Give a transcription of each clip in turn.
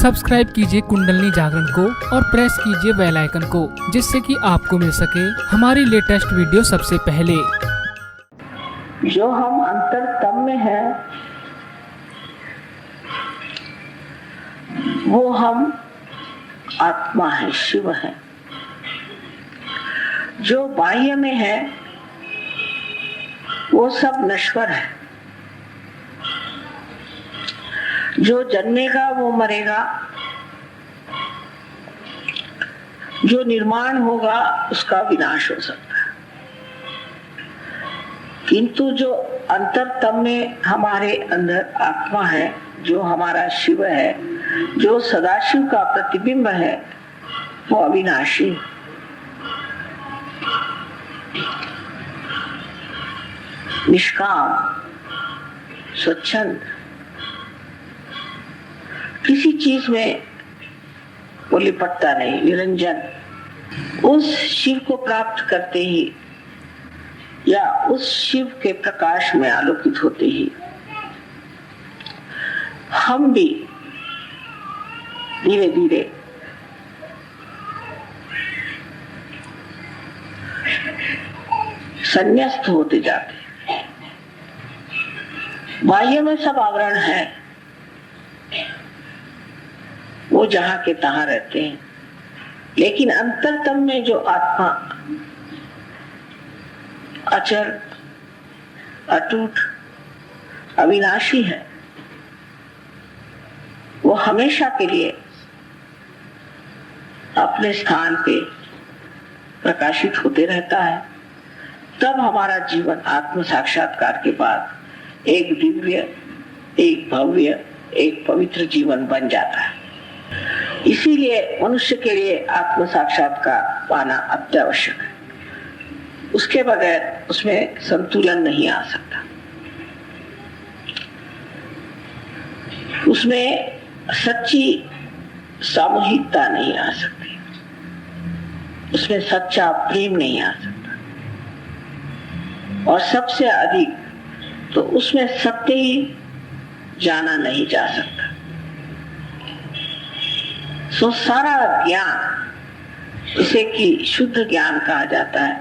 Subscribe कीजिए कुंडलनी जागरण को और प्रेस कीजिए बेल आइकन को, जिससे कि आपको मिल सके हमारी लेटेस्ट वीडियो सबसे पहले। जो हम अंतरतम में है वो हम आत्मा है, शिव है। जो बाह्य में है वो सब नश्वर है। जो जन्मेगा वो मरेगा, जो निर्माण होगा उसका विनाश हो सकता है। किंतु जो अंतरतम में हमारे अंदर आत्मा है, जो हमारा शिव है, जो सदाशिव का प्रतिबिंब है, वो अविनाशी, निष्काम, स्वच्छंद, किसी चीज में वो लिपटता नहीं, निरंजन। उस शिव को प्राप्त करते ही या उस शिव के प्रकाश में आलोकित होते ही हम भी धीरे धीरे संन्यास्त होते जाते हैं। बाह्य में सब आवरण है, वो जहां के तहां रहते हैं, लेकिन अंतरतम में जो आत्मा अचल, अटूट, अविनाशी है, वो हमेशा के लिए अपने स्थान पे प्रकाशित होते रहता है। तब हमारा जीवन आत्म साक्षात्कार के बाद एक दिव्य, एक भव्य, एक पवित्र जीवन बन जाता है। इसीलिए मनुष्य के लिए आत्म साक्षात्कार पाना अत्यावश्यक है। उसके बगैर उसमें संतुलन नहीं आ सकता, उसमें सच्ची सामूहिकता नहीं आ सकती, उसमें सच्चा प्रेम नहीं आ सकता, और सबसे अधिक तो उसमें सत्य ही जाना नहीं जा सकता। सो सारा ज्ञान, जिसे कि शुद्ध ज्ञान कहा जाता है,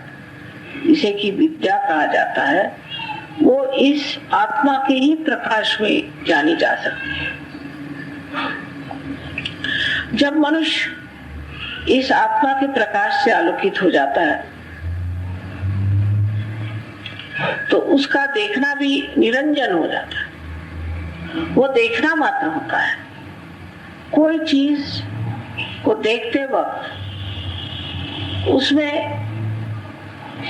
जिसे कि विद्या कहा जाता है, वो इस आत्मा के ही प्रकाश में जानी जा सकती है। जब मनुष्य इस आत्मा के प्रकाश से आलोकित हो जाता है तो उसका देखना भी निरंजन हो जाता है। वो देखना मात्र होता है। कोई चीज को देखते वक्त उसमें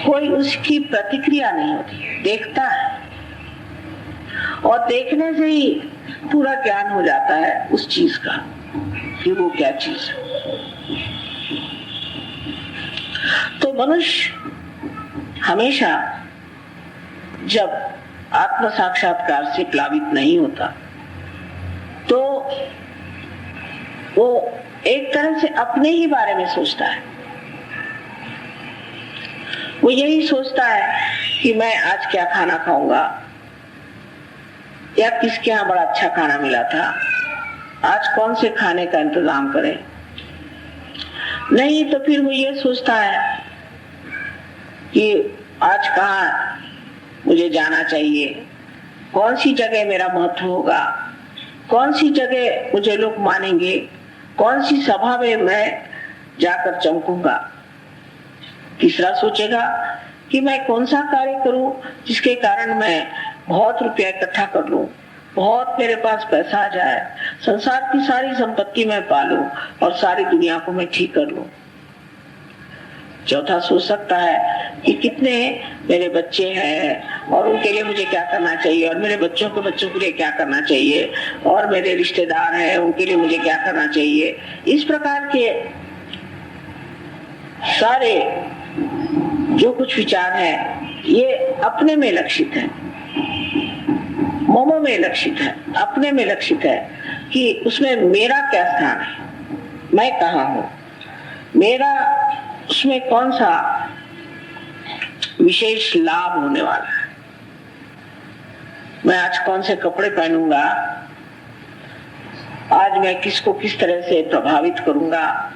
कोई उसकी प्रतिक्रिया नहीं होती, देखता है, और देखने से ही पूरा ज्ञान हो जाता है उस चीज का कि वो क्या चीज है। तो मनुष्य हमेशा जब आत्म साक्षात्कार से प्लावित नहीं होता तो वो एक तरह से अपने ही बारे में सोचता है। वो यही सोचता है कि मैं आज क्या खाना खाऊंगा, या किसके यहाँ बड़ा अच्छा खाना मिला था, आज कौन से खाने का इंतजाम करें। नहीं तो फिर वो ये सोचता है कि आज कहाँ मुझे जाना चाहिए, कौन सी जगह मेरा महत्व होगा, कौन सी जगह मुझे लोग मानेंगे, कौन सी सभा में मैं जाकर चमकूंगा। तीसरा सोचेगा कि मैं कौन सा कार्य करूं जिसके कारण मैं बहुत रुपया इकट्ठा कर लूं, बहुत मेरे पास पैसा आ जाए, संसार की सारी संपत्ति मैं पालूं और सारी दुनिया को मैं ठीक कर लूं। चौथा सोच सकता है कि कितने मेरे बच्चे हैं और उनके लिए मुझे क्या करना चाहिए, और मेरे बच्चों के बच्चों के लिए क्या करना चाहिए, और मेरे रिश्तेदार हैं उनके लिए मुझे क्या करना चाहिए। इस प्रकार के सारे जो कुछ विचार हैं ये अपने में लक्षित है, मोमो में लक्षित है, अपने में लक्षित है कि उसमें मेरा क्या स्थान है, मैं कहाँ हूँ, मेरा उसमें कौन सा विशेष लाभ होने वाला है, मैं आज कौन से कपड़े पहनूंगा, आज मैं किसको किस तरह से प्रभावित करूंगा,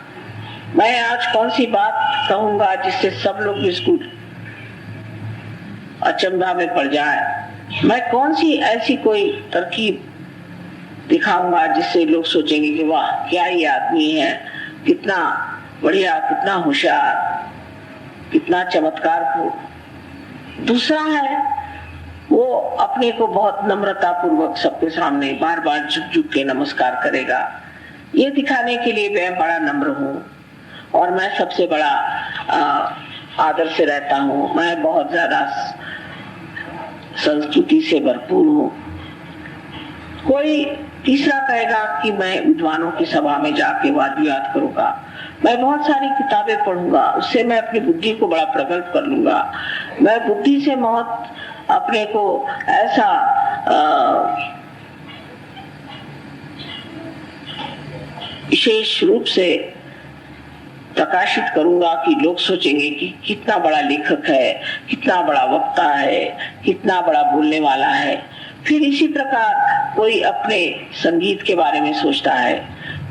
मैं आज कौन सी बात कहूंगा जिससे सब लोग बिल्कुल अचंभा में पड़ जाए, मैं कौन सी ऐसी कोई तरकीब दिखाऊंगा जिससे लोग सोचेंगे कि वाह क्या ये आदमी है, कितना बढ़िया, कितना होशियार, कितना चमत्कारपूर्ण। दूसरा है वो अपने को बहुत नम्रता पूर्वक सबके सामने बार बार झुक झुक के नमस्कार करेगा, ये दिखाने के लिए मैं बड़ा नम्र हूँ और मैं सबसे बड़ा आदर से रहता हूँ, मैं बहुत ज्यादा संस्कृति से भरपूर हूँ। कोई तीसरा कहेगा कि मैं विद्वानों की सभा में जाके वाद विवाद करूंगा, मैं बहुत सारी किताबें पढ़ूंगा, उससे मैं अपनी बुद्धि को बड़ा प्रगल्भ कर लूंगा, मैं बुद्धि से बहुत अपने को ऐसा विशेष रूप से प्रकाशित करूंगा कि लोग सोचेंगे कि कितना बड़ा लेखक है, कितना बड़ा वक्ता है, कितना बड़ा बोलने वाला है। फिर इसी प्रकार कोई अपने संगीत के बारे में सोचता है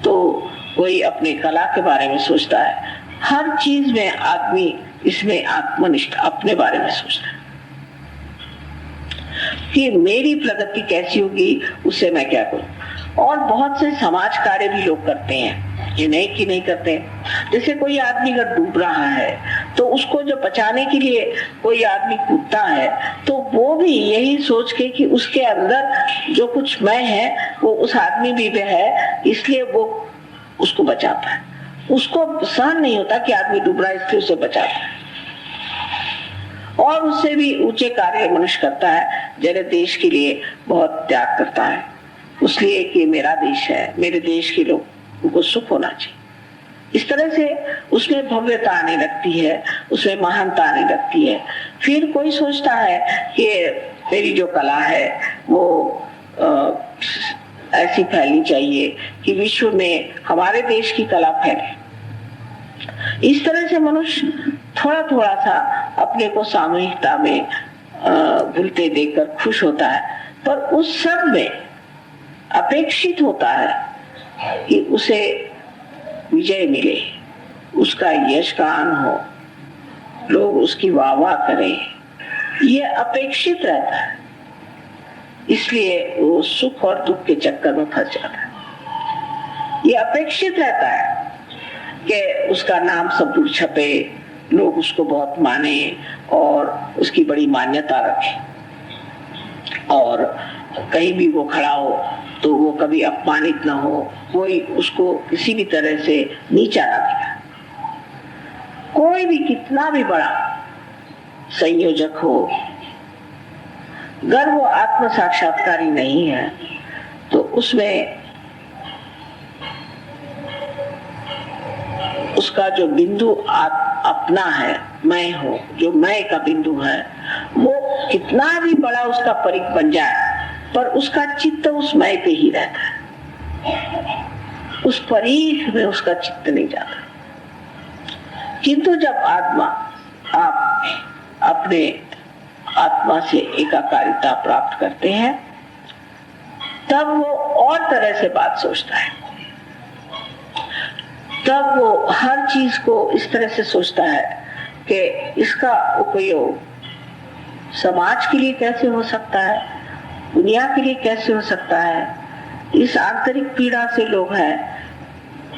तो कोई अपने कला के बारे में सोचता है। हर चीज में आदमी इसमें आत्मनिष्ठ अपने बारे में सोचता है कि मेरी प्रगति कैसी होगी, उससे मैं क्या करूं। और बहुत से समाज कार्य भी लोग करते हैं, ये नहीं कि नहीं करते। जैसे कोई आदमी अगर डूब रहा है तो उसको जो बचाने के लिए कोई आदमी कूदता है तो वो भी यही सोच के कि उसके अंदर जो कुछ मैं है वो उस आदमी भी है, इसलिए वो उसको बचाता है। उसको सहन नहीं होता कि आदमी डूब रहा है, इसलिए उसे बचाता है और उससे भी ऊंचे कार्य मनुष्य करता है, जैसे देश के लिए बहुत त्याग करता है, उसलिए कि मेरा देश है, मेरे देश के लोग उनको सुख होना चाहिए। इस तरह से उसमें भव्यता आने लगती है, उसमें महानता आने लगती है। फिर कोई सोचता है कि मेरी जो कला है वो ऐसी फैलनी चाहिए कि विश्व में हमारे देश की कला फैले। इस तरह से मनुष्य थोड़ा थोड़ा सा अपने को सामूहिकता में घुलते देखकर खुश होता है, पर उस सब में अपेक्षित होता है कि उसे विजय मिले, उसका यश गान हो, लोग उसकी वाह वाह करें, ये अपेक्षित रहता है। इसलिए वो सुख और दुख के चक्कर में फंस जाता है। ये अपेक्षित रहता है कि उसका नाम सब दूर छपे, लोग उसको बहुत माने और उसकी बड़ी मान्यता रखें और कहीं भी वो खड़ा हो तो वो कभी अपमानित ना हो, कोई उसको किसी भी तरह से नीचा ना दिखाए। कोई भी कितना भी बड़ा संयोजक हो, अगर वो आत्म साक्षात्कारी नहीं है तो उसमें उसका जो बिंदु अपना है, मैं हूं, जो मैं का बिंदु है, वो कितना भी बड़ा उसका परिक बन जाए पर उसका चित्त उस मैं पे ही रहता है, उस परीख में उसका चित्त नहीं जाता। किंतु जब आप अपने आत्मा से एकाकारिता प्राप्त करते हैं तब वो और तरह से बात सोचता है, तब वो हर चीज को इस तरह से सोचता है कि इसका उपयोग समाज के लिए कैसे हो सकता है, दुनिया के लिए कैसे हो सकता है, इस आंतरिक पीड़ा से लोग हैं,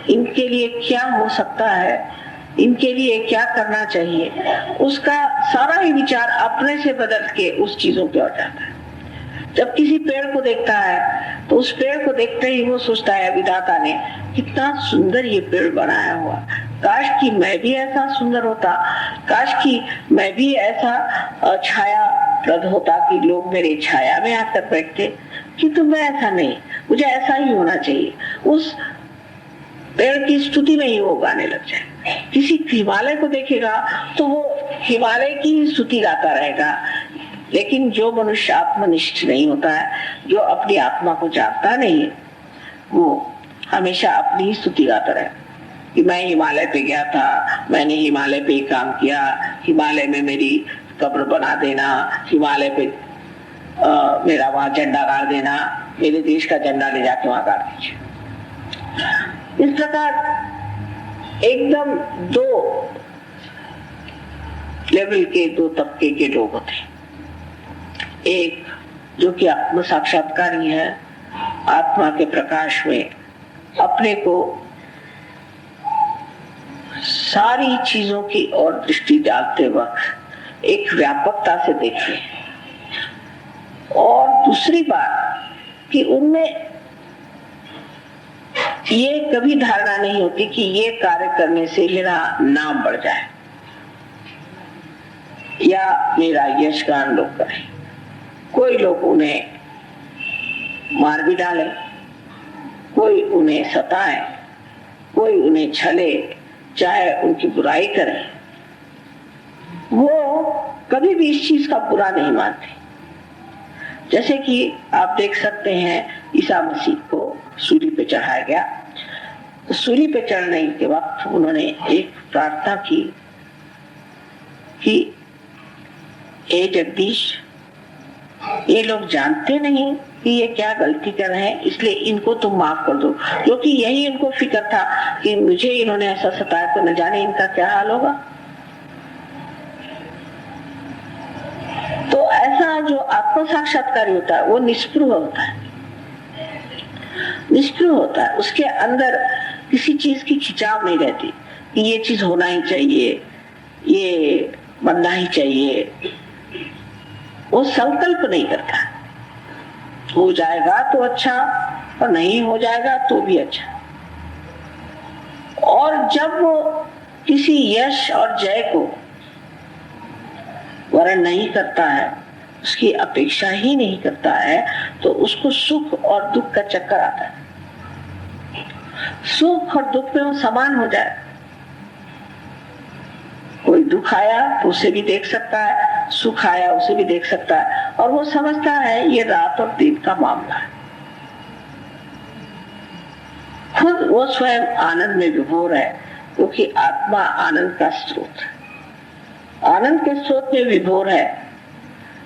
इनके लिए क्या हो सकता है, इनके लिए क्या करना चाहिए। उसका सारा ही विचार अपने से बदल के उस चीजों पे ओर जाता है। जब किसी पेड़ को देखता है तो उस पेड़ को देखते ही वो सोचता है विधाता ने कितना सुंदर ये पेड़ बनाया हुआ, काश कि मैं भी ऐसा सुंदर होता, काश कि मैं भी ऐसा छाया प्रद होता कि लोग मेरे छाया में आकर बैठते, किंतु मैं ऐसा नहीं, मुझे ऐसा ही होना चाहिए। उस पेड़ की स्तुति में ही वो गाने लग जाए। किसी हिमालय को देखेगा तो वो हिमालय की ही स्तुति गाता रहेगा। लेकिन जो मनुष्य आत्मनिष्ठ नहीं होता है, जो अपनी आत्मा को जानता नहीं है, वो हमेशा अपनी ही स्तुति गाता रहे कि मैं हिमालय पे गया था, मैंने हिमालय पे काम किया, हिमालय में मेरी कब्र बना देना, हिमालय पे मेरा वहां झंडा गाड़ देना, मेरे देश का झंडा ले जाके वहां गाड़ दीजिए। इस प्रकार एकदम दो लेवल के, दो तबके के लोग होते हैं। एक जो कि आत्म साक्षात्कारी है, आत्मा के प्रकाश में अपने को सारी चीजों की ओर दृष्टि डालते वक्त एक व्यापकता से देखते हैं। और दूसरी बात कि उनमें ये कभी धारणा नहीं होती कि ये कार्य करने से मेरा नाम बढ़ जाए या मेरा यशगान लोग करें। कोई लोग उन्हें मार भी डाले, कोई उन्हें सताए, कोई उन्हें छले, चाहे उनकी बुराई करे, वो कभी भी इस चीज का बुरा नहीं मानते। जैसे कि आप देख सकते हैं ईसा मसीह को सूली पे चढ़ाया गया, तो सूली पे चढ़ने के वक्त उन्होंने एक प्रार्थना की कि ए जगदीश, ये लोग जानते नहीं कि ये क्या गलती कर रहे हैं, इसलिए इनको तुम माफ कर दो। क्योंकि यही इनको फिक्र था कि मुझे इन्होंने ऐसा सताया तो न जाने इनका क्या हाल होगा। तो ऐसा जो आत्म साक्षात्कारी होता है वो निष्पृह होता है, निष्पृह होता है। उसके अंदर किसी चीज की खिंचाव नहीं रहती कि ये चीज होना ही चाहिए, ये बनना ही चाहिए। वो संकल्प नहीं करता, हो जाएगा तो अच्छा और नहीं हो जाएगा तो भी अच्छा। और जब वो किसी यश और जय को वर्ण नहीं करता है, उसकी अपेक्षा ही नहीं करता है, तो उसको सुख और दुख का चक्कर आता है। सुख और दुख में वो समान हो जाए। कोई दुख आया तो उसे भी देख सकता है, सुख आया उसे भी देख सकता है, और वो समझता है ये रात और दिन का मामला है। खुद वो स्वयं आनंद में विभोर है, क्योंकि आत्मा आनंद का स्रोत है, आनंद के स्रोत में विभोर है।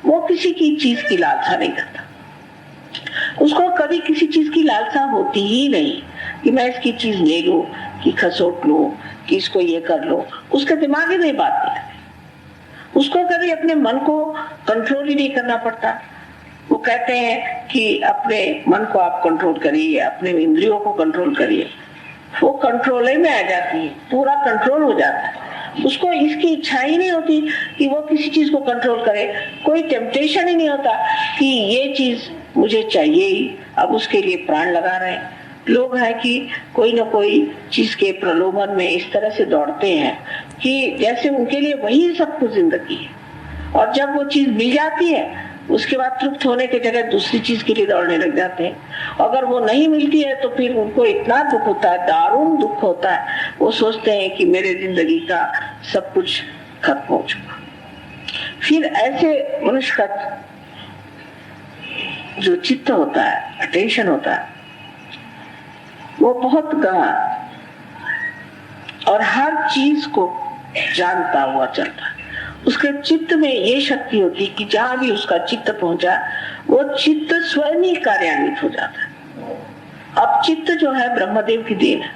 वो किसी की चीज की लालसा नहीं करता, उसको कभी किसी चीज की लालसा होती ही नहीं कि मैं इसकी चीज ले लूं, कि खसोट लूं, कि इसको ये कर लो। उसका दिमाग ही नहीं बात नहीं है। उसको कभी अपने मन को कंट्रोल ही नहीं करना पड़ता। वो कहते हैं कि अपने मन को आप कंट्रोल करिए, अपने इंद्रियों को कंट्रोल करिए, वो कंट्रोल ही में आ जाती है, पूरा कंट्रोल हो जाता है। उसको इसकी इच्छा ही नहीं होती कि वो किसी चीज को कंट्रोल करे, कोई टेम्पटेशन ही नहीं होता कि ये चीज मुझे चाहिए ही, अब उसके लिए प्राण लगा रहे हैं। लोग हैं कि कोई ना कोई चीज के प्रलोभन में इस तरह से दौड़ते हैं कि जैसे उनके लिए वही सब कुछ जिंदगी है, और जब वो चीज मिल जाती है उसके बाद तृप्त होने की जगह दूसरी चीज के लिए दौड़ने लग जाते हैं। अगर वो नहीं मिलती है तो फिर उनको इतना दुख होता है, दारुण दुख होता है। वो सोचते हैं कि मेरे जिंदगी का सब कुछ खत्म हो चुका। फिर ऐसे मनुष्य का जो चित्त होता है, अटेंशन होता है, वो बहुत गहन और हर चीज को जानता हुआ चलता है। उसके चित्त में ये शक्ति होती कि जहां भी उसका चित्त पहुंचा, वो चित्त स्वयं ही कार्यान्वित हो जाता है। अब चित्त जो है ब्रह्मदेव की देन है,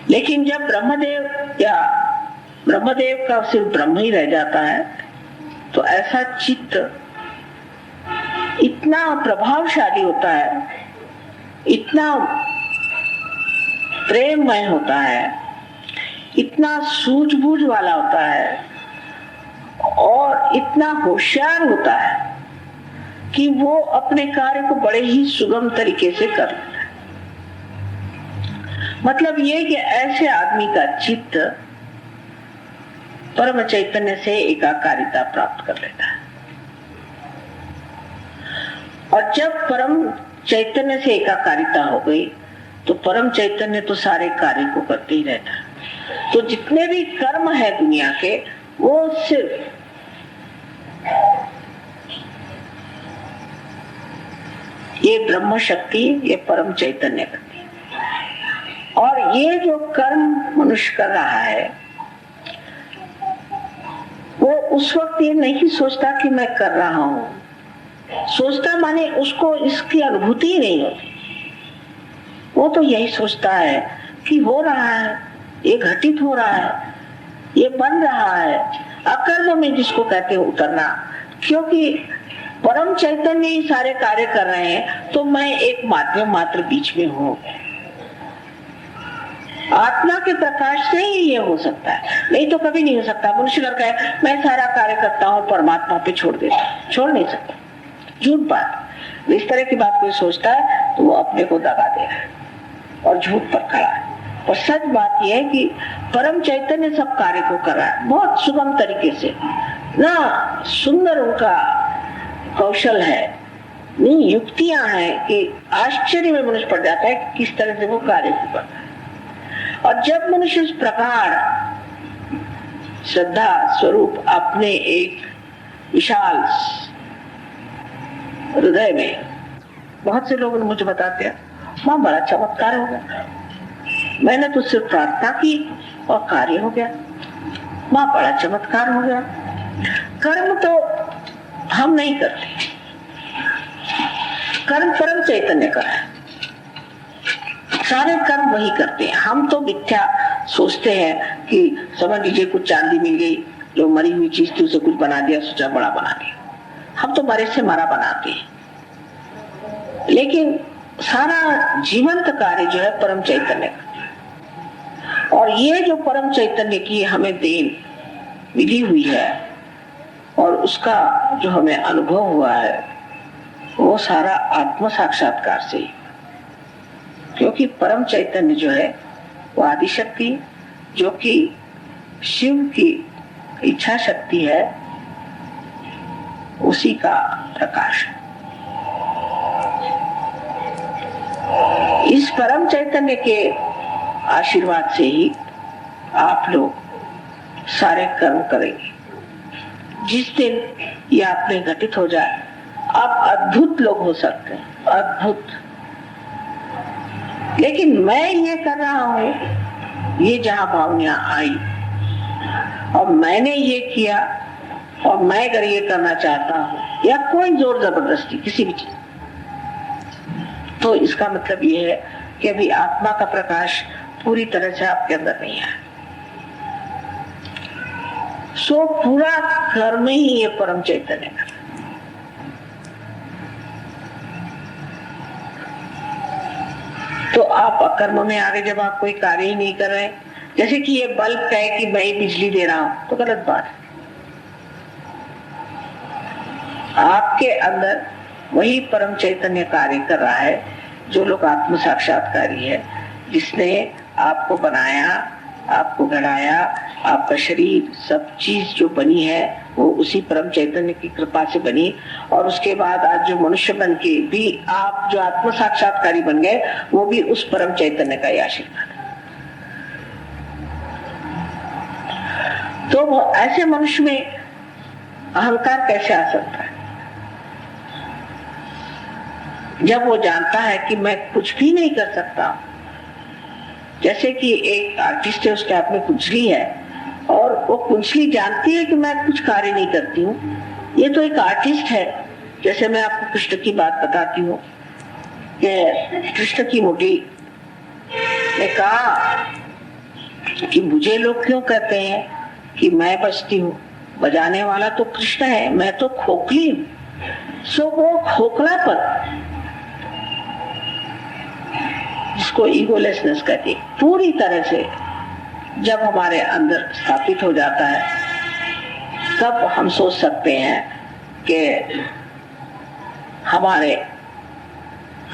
लेकिन जब ब्रह्मदेव का सिर्फ ब्रह्म ही रह जाता है, तो ऐसा चित्त इतना प्रभावशाली होता है, इतना प्रेममय होता है, इतना सूझबूझ वाला होता है, और इतना होशियार होता है कि वो अपने कार्य को बड़े ही सुगम तरीके से कर लेता है। मतलब ये कि ऐसे आदमी का चित्त परम चैतन्य से एकाकारिता प्राप्त कर लेता है, और जब परम चैतन्य से एकाकारिता हो गई तो परम चैतन्य तो सारे कार्य को करते ही रहता है। तो जितने भी कर्म है दुनिया के, वो सिर्फ ये ब्रह्म शक्ति, ये परम चैतन्य करती है। और ये जो कर्म मनुष्य कर रहा है, वो उस वक्त ये नहीं सोचता कि मैं कर रहा हूं। सोचता माने उसको इसकी अनुभूति ही नहीं होती। वो तो यही सोचता है कि हो रहा है, ये घटित हो रहा है, ये बन रहा है। अकर्म में जिसको कहते हैं उतरना, क्योंकि परम चैतन्य ही सारे कार्य कर रहे हैं, तो मैं एक माध्यम मात्र बीच में हूँ। आत्मा के प्रकाश से ही ये हो सकता है, नहीं तो कभी नहीं हो सकता। मनुष्य करता है मैं सारा कार्य करता हूँ, परमात्मा पे छोड़ देता, छोड़ नहीं सकता, झूठ बात। इस तरह की बात कोई सोचता है तो वो अपने को दगा दे रहा है और झूठ पर खड़ा है। और सच बात यह है कि परम चैतन्य सब कार्य को कर रहा है बहुत सुगम तरीके से ना, सुंदर उनका कौशल है, नहीं युक्तियां हैं कि आश्चर्य में मनुष्य पड़ जाता है कि किस तरह से वो कार्य को कर रहा है। और जब मनुष्य इस प्रकार श्रद्धा स्वरूप अपने एक विशाल हृदय में, बहुत से लोग मुझे बताते हैं माँ बड़ा चमत्कार हो गया, मैंने तो सिर्फ प्रार्थना की और कार्य हो गया, माँ बड़ा चमत्कार हो गया। कर्म तो हम नहीं करते, कर्म परम चैतन्य का है, सारे कर्म वही करते हैं। हम तो मिथ्या सोचते हैं कि समझ लीजिए कुछ चांदी मिल गई, जो मरी हुई चीज थी उसे कुछ बना दिया, सोचा बड़ा बना दिया। हम तो मरे से मरा बनाते हैं, लेकिन सारा जीवंत कार्य जो है परम चैतन्य का। और ये जो परम चैतन्य की हमें देन मिली हुई है और उसका जो हमें अनुभव हुआ है, वो सारा आत्म साक्षात्कार से ही। क्योंकि परम चैतन्य जो है वो आदि शक्ति, जो कि शिव की इच्छा शक्ति है, उसी का प्रकाश। इस परम चैतन्य के आशीर्वाद से ही आप लोग सारे कर्म करेंगे। जिस दिन ये आप में घटित हो जाए, आप अद्भुत लोग हो सकते हैं, अद्भुत। लेकिन मैं ये कर रहा हूं, ये जहां भावना आई और मैंने ये किया और मैं अगर ये करना चाहता हूं, या कोई जोर जबरदस्ती किसी भी चीज, तो इसका मतलब ये है कि अभी आत्मा का प्रकाश पूरी तरह से आपके अंदर नहीं है। सो पूरा कर्म ही ये परम चैतन्य का। तो आप अकर्म में आगे जब आप कोई कार्य ही नहीं कर रहे, जैसे कि ये बल्ब कहे कि मैं ही बिजली दे रहा हूं, तो गलत बात है। आपके अंदर वही परम चैतन्य कार्य कर रहा है, जो लोग आत्म साक्षात्कारी है, जिसने आपको बनाया, आपको घड़ाया, आपका शरीर सब चीज जो बनी है वो उसी परम चैतन्य की कृपा से बनी। और उसके बाद आज जो मनुष्य बन के भी आप जो आत्म साक्षात्कारी बन गए, वो भी उस परम चैतन्य का ही आशीर्वाद है। तो ऐसे मनुष्य में अहंकार कैसे आ सकता है? जब वो जानता है कि मैं कुछ भी नहीं कर सकता। जैसे कि एक आर्टिस्ट है, उसके हाथ में कुंचली है और वो कुंचली जानती है कि मैं कुछ कार्य नहीं करती हूँ। ये तो एक आर्टिस्ट है। जैसे मैं आपको कृष्ण की बात बताती हूँ कि कृष्ण की मुट्ठी ने कहा कि मुझे लोग क्यों कहते हैं कि मैं बजती हूँ, बजाने वाला तो कृष्ण है, मैं तो खोखली हूँ। सो वो खोखलापन, जिसको ईगोलेसनेस कहते हैं, पूरी तरह से जब हमारे अंदर स्थापित हो जाता है, तब हम सोच सकते हैं कि हमारे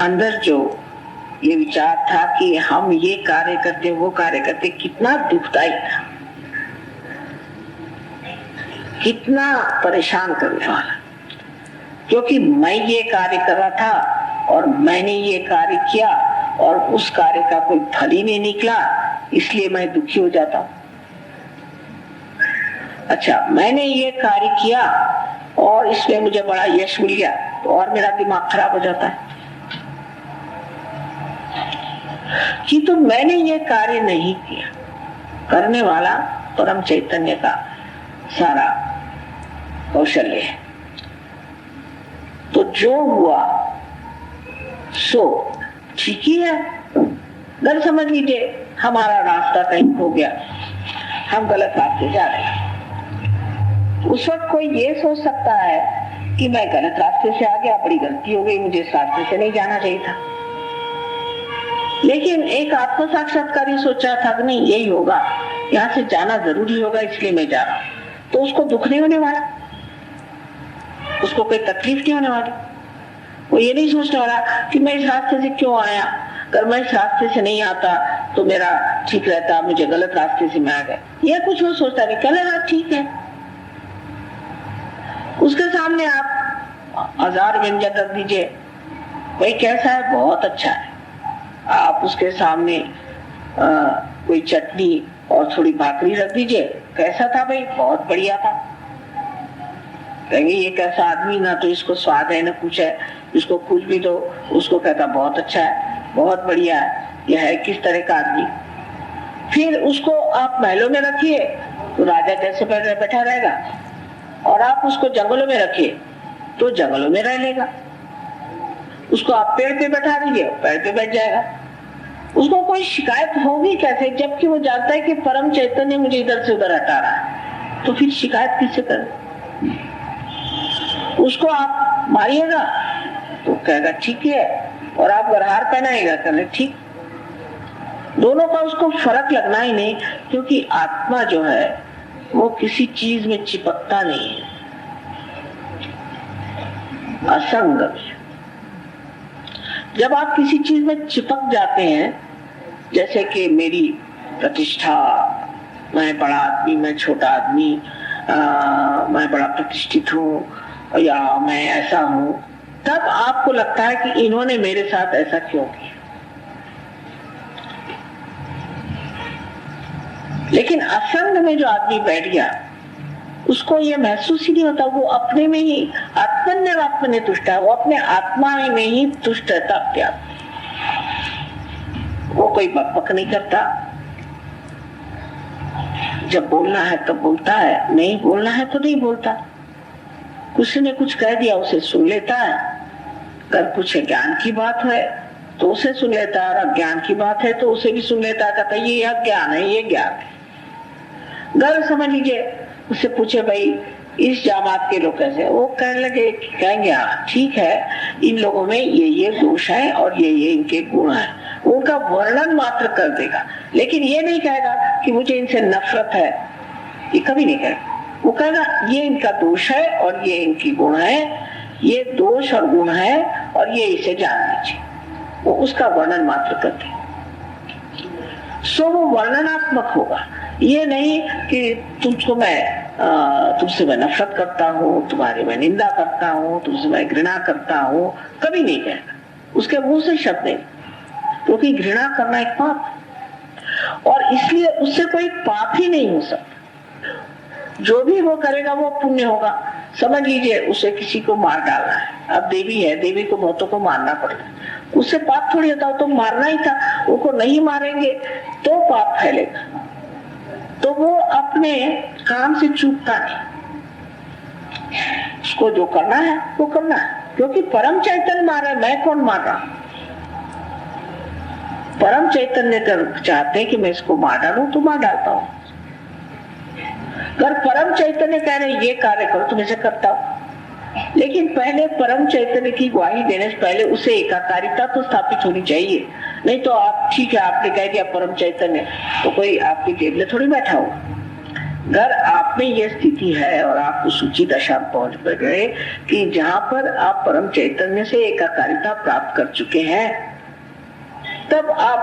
अंदर जो ये विचार था कि हम ये कार्य करते वो कार्य करते, कितना दुखदायी था, कितना परेशान करने वाला। क्योंकि मैं ये कार्य कर रहा था और मैंने ये कार्य किया और उस कार्य का कोई फल ही नहीं निकला, इसलिए मैं दुखी हो जाता हूं। अच्छा, मैंने ये कार्य किया और इसमें मुझे बड़ा यश मिल गया, तो और मेरा दिमाग खराब हो जाता है कि तो मैंने ये कार्य नहीं किया। करने वाला परम चैतन्य का सारा कौशल्य है। तो जो हुआ सो ठीक ही है, अगर समझ लीजिए हमारा रास्ता कहीं खो गया, हम गलत रास्ते जा रहे हैं, उस वक्त कोई ये सोच सकता है कि मैं गलत रास्ते से आ गया, बड़ी गलती हो गई, मुझे इस रास्ते से नहीं जाना चाहिए था। लेकिन एक आत्म साक्षात्कारी सोचा था कि नहीं यही होगा, यहाँ से जाना जरूरी होगा, इसलिए मैं जा रहा हूँ, तो उसको दुख नहीं होने वाला, उसको कोई तकलीफ नहीं होने वाली। वो ये नहीं सोचने वाला कि मैं इस रास्ते से क्यों आया, अगर मैं इस रास्ते से नहीं आता तो मेरा ठीक रहता, मुझे गलत रास्ते से मैं आ गया, यह कुछ वो सोचता नहीं, चलेगा ठीक है। उसके सामने आप 1000 व्यंजन रख दीजिए, भाई कैसा है, बहुत अच्छा है। आप उसके सामने कोई चटनी और थोड़ी भाकरी रख दीजिए, कैसा था भाई, बहुत बढ़िया था। कहेंगे ये कैसा आदमी, ना तो इसको स्वाद है ना कुछ है, इसको कुछ भी दो उसको कहता बहुत अच्छा है, बहुत बढ़िया है, यह है किस तरह का आदमी। फिर उसको आप महलों में रखिए तो राजा कैसे बैठा रहेगा, और आप उसको जंगलों में रखिए तो जंगलों में रह लेगा। उसको आप पेड़ पे बैठा दीजिए, पेड़ पे बैठ जाएगा। उसको कोई शिकायत होगी कैसे, जबकि वो जानता है कि परम चैतन्य मुझे इधर से उधर हटा रहा है, तो फिर शिकायत किससे करें। उसको आप मारिएगा तो कहेगा ठीक है, और आप गरहार पहनाएगा कहने ठीक। दोनों का उसको फर्क लगना ही नहीं, क्योंकि आत्मा जो है वो किसी चीज में चिपकता नहीं है, असंग है। जब आप किसी चीज में चिपक जाते हैं, जैसे कि मेरी प्रतिष्ठा, मैं बड़ा आदमी, मैं छोटा आदमी, मैं बड़ा प्रतिष्ठित हूँ या मैं ऐसा हूँ, तब आपको लगता है कि इन्होंने मेरे साथ ऐसा क्यों किया। लेकिन असंग में जो आदमी बैठ गया उसको ये महसूस ही नहीं होता, वो अपने में ही आत्मन्य तुष्ट है, वो अपने आत्मा में ही तुष्ट रहता अपने आप। वो कोई बकबक नहीं करता, जब बोलना है तो बोलता है, नहीं बोलना है तो नहीं बोलता। किसी ने कुछ कह दिया उसे सुन लेता है, अगर कुछ ज्ञान की बात है तो उसे सुन लेता है, और अज्ञान की बात है तो उसे भी सुन लेता है, कहता है ये अज्ञान है, ये ज्ञान है। गलत समझ लीजिए, उससे पूछे भाई इस जामात के लोग कैसे, वो कहने लगे, कहेंगे हाँ ठीक है, इन लोगों में ये दोष है और ये इनके गुण है, उनका वर्णन मात्र कर देगा, लेकिन ये नहीं कहेगा कि मुझे इनसे नफरत है, ये कभी नहीं कहेगा। वो कहेगा ये इनका दोष है और ये इनकी गुण है, ये दोष और गुण है और ये इसे जान लीजिए, वो उसका वर्णन मात्र कर दे। सो वो वर्णनात्मक होगा, ये नहीं कि तुमसे मैं नफरत करता हूँ, तुम्हारी मैं निंदा करता हूँ, तुमसे मैं घृणा करता हूँ, कभी नहीं कहेगा, उसके मुंह से शब्द नहीं, क्योंकि घृणा करना एक पाप है और इसलिए उससे कोई पाप ही नहीं हो सकता। जो भी वो करेगा वो पुण्य होगा। समझ लीजिए उसे किसी को मार डालना है, अब देवी है, देवी को बहुतों को मारना पड़ता है, उससे पाप थोड़ी होता, तो मारना ही था, उनको नहीं मारेंगे तो पाप फैलेगा, तो वो अपने काम से चूकता नहीं, उसको जो करना है वो करना है, क्योंकि परम चैतन्य मार रहा है, मैं कौन मार रहा हूं। परम चैतन्य कर चाहते हैं कि मैं इसको मार डालूं तो मार डालता हूं। अगर परम चैतन्य कह रहे ये कार्य करो तो मैं इसे करता हूं, लेकिन पहले परम चैतन्य की ग्वाही देने से पहले उसे एकाकारिता तो स्थापित होनी चाहिए। नहीं तो आप ठीक है, आपने कह दिया परम चैतन्य, तो कोई आपकी जेब में थोड़ी बैठा होगा। अगर आप में यह स्थिति है और आप उस ऊंची दशा पहुंच गए कि जहां पर आप परम चैतन्य से एकाकारिता प्राप्त कर चुके हैं, तब आप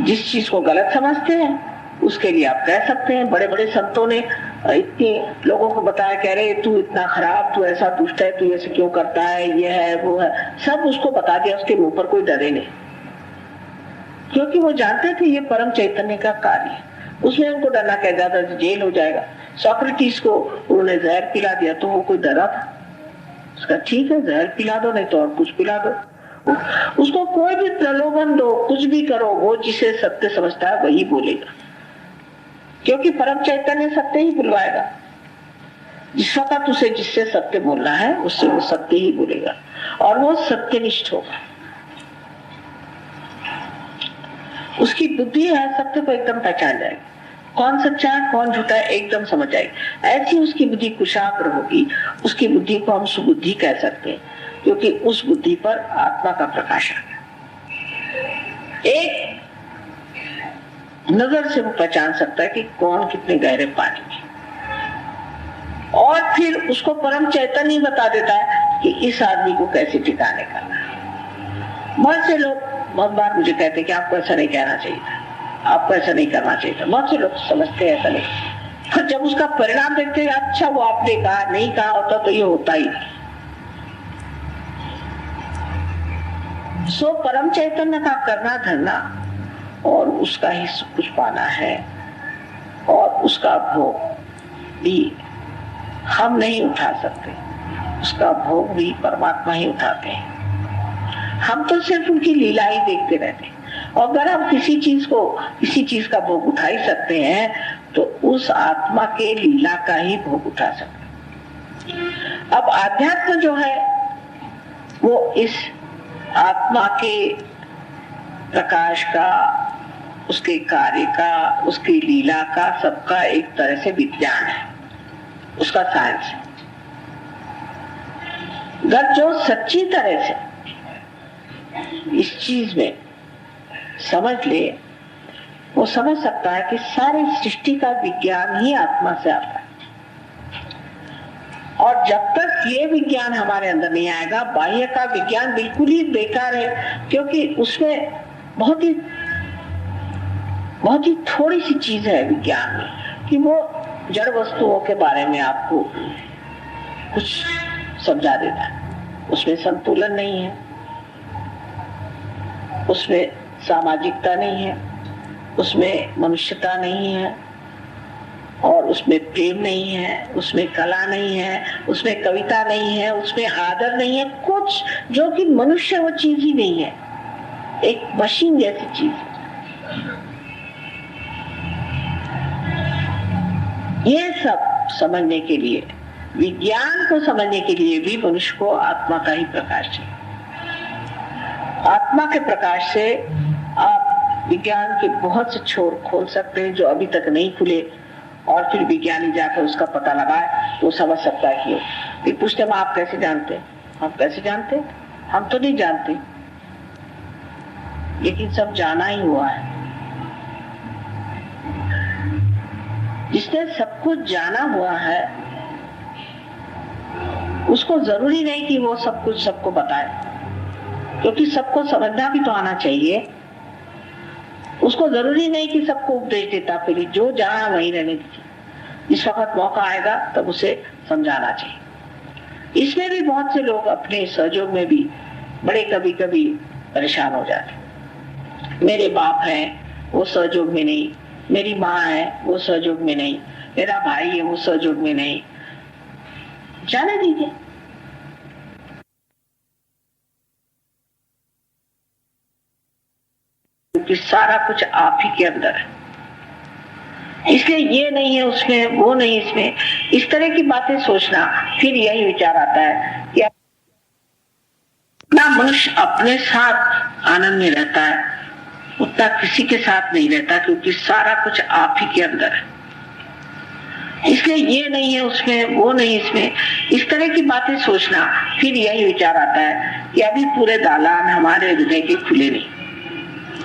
जिस चीज को गलत समझते हैं उसके लिए आप कह सकते हैं। बड़े बड़े संतों ने इतने लोगों को बताया, कह रहे तू इतना खराब, तू ऐसा दुष्ट है, तू ऐसे क्यों करता है, ये है वो है, सब उसको बता दिया, उसके मुंह पर कोई डरे नहीं, क्योंकि वो जानते थे ये परम चैतन्य का कार्य है। उसमें उनको डरना कह जाता, जेल हो जाएगा। सोक्रेटिस को उन्होंने जहर पिला दिया तो वो कोई डरा था, उसका ठीक है जहर पिला दो, नहीं तो और कुछ पिला दो, उसको कोई भी प्रलोभन दो, कुछ भी करो, वो जिसे सत्य समझता है वही बोलेगा, क्योंकि परम चैतन्य सत्य ही बुलवाएगा। जिस वक्त उसे जिससे सत्य बोलना है उससे वो सत्य ही बोलेगा और वो सत्यनिष्ठ होगा। उसकी बुद्धि है सत्य को एकदम पहचान जाएगी, कौन सच्चा है कौन झूठा है एकदम समझ जाएगी। ऐसी उसकी बुद्धि कुशाग्र होगी, उसकी बुद्धि को हम सुबुद्धि कह सकते हैं, क्योंकि उस बुद्धि पर आत्मा का प्रकाश आ गया। एक नजर से वो पहचान सकता है कि कौन कितने गहरे पानी में, और फिर उसको परम चैतन्य बता देता है कि इस आदमी को कैसे ठिकाने करना है। बहुत से लोग बहुत बार मुझे कहते हैं कि आपको ऐसा नहीं कहना चाहिए था, आपको ऐसा नहीं करना चाहिए था। बहुत से लोग समझते हैं ऐसा नहीं, फिर जब उसका परिणाम देखते हैं अच्छा वो आपने कहा, नहीं कहा होता तो ये होता ही नहीं। सो परम चैतन्य का करना धरना और उसका ही सब कुछ पाना है, और उसका भोग भी हम नहीं उठा सकते, उसका भोग भी परमात्मा ही उठाते हैं। हम तो सिर्फ उनकी लीला ही देखते रहते हैं, और अगर हम किसी चीज का भोग उठा ही सकते हैं तो उस आत्मा के लीला का ही भोग उठा सकते हैं। अब आध्यात्म जो है वो इस आत्मा के प्रकाश का, उसके कार्य का, उसकी लीला का, सबका एक तरह से विज्ञान है, उसका साइंस है। अगर जो सच्ची तरह से इस चीज में समझ ले, वो समझ सकता है कि सारी सृष्टि का विज्ञान ही आत्मा से आता है। और जब तक ये विज्ञान हमारे अंदर नहीं आएगा, बाह्य का विज्ञान बिल्कुल ही बेकार है, क्योंकि उसमें बहुत ही थोड़ी सी चीज है विज्ञान में कि वो जड़ वस्तुओं के बारे में आपको कुछ समझा देता है। उसमें संतुलन नहीं है, उसमें सामाजिकता नहीं है, उसमें मनुष्यता नहीं है, और उसमें प्रेम नहीं है, उसमें कला नहीं है, उसमें कविता नहीं है, उसमें आदर नहीं है, कुछ जो कि मनुष्य वो चीज ही नहीं है, एक मशीन जैसी चीज है। ये सब समझने के लिए, विज्ञान को समझने के लिए भी मनुष्य को आत्मा का ही प्रकाश चाहिए। आत्मा के प्रकाश से आप विज्ञान के बहुत से छोर खोल सकते हैं जो अभी तक नहीं खुले, और फिर विज्ञानी जाकर उसका पता लगाए तो समझ सकता है कि फिर पूछते हैं आप कैसे जानते हैं? हम कैसे जानते? हम तो नहीं जानते, लेकिन सब जाना ही हुआ है। जिसने सब कुछ जाना हुआ है उसको जरूरी नहीं कि वो सब कुछ सबको बताए, क्योंकि सबको समझना भी तो आना चाहिए। उसको जरूरी नहीं कि सबको उपदेश देता फिर, जो जाना वहीं रहने दीजिए, जिस वक्त मौका आएगा तब उसे समझाना चाहिए। इसमें भी बहुत से लोग अपने सहयोग में भी बड़े कभी कभी परेशान हो जाते। मेरे बाप हैं वो सहयोग में नहीं, मेरी माँ है वो सहयोग में नहीं, मेरा भाई है वो सहयोग में नहीं, जाने दीजिए। क्योंकि सारा कुछ आप ही के अंदर है, इसलिए ये नहीं है उसमें, वो नहीं इसमें, इस तरह की बातें सोचना, फिर यही विचार आता है कि अपना मनुष्य अपने साथ आनंद में रहता है, उतना किसी के साथ नहीं रहता, क्योंकि सारा कुछ आप ही के अंदर है। इसलिए ये नहीं है उसमें, वो नहीं इसमें, इस तरह की बातें सोचना, फिर यही विचार आता है कि अभी पूरे दालान हमारे हृदय के खुले नहीं,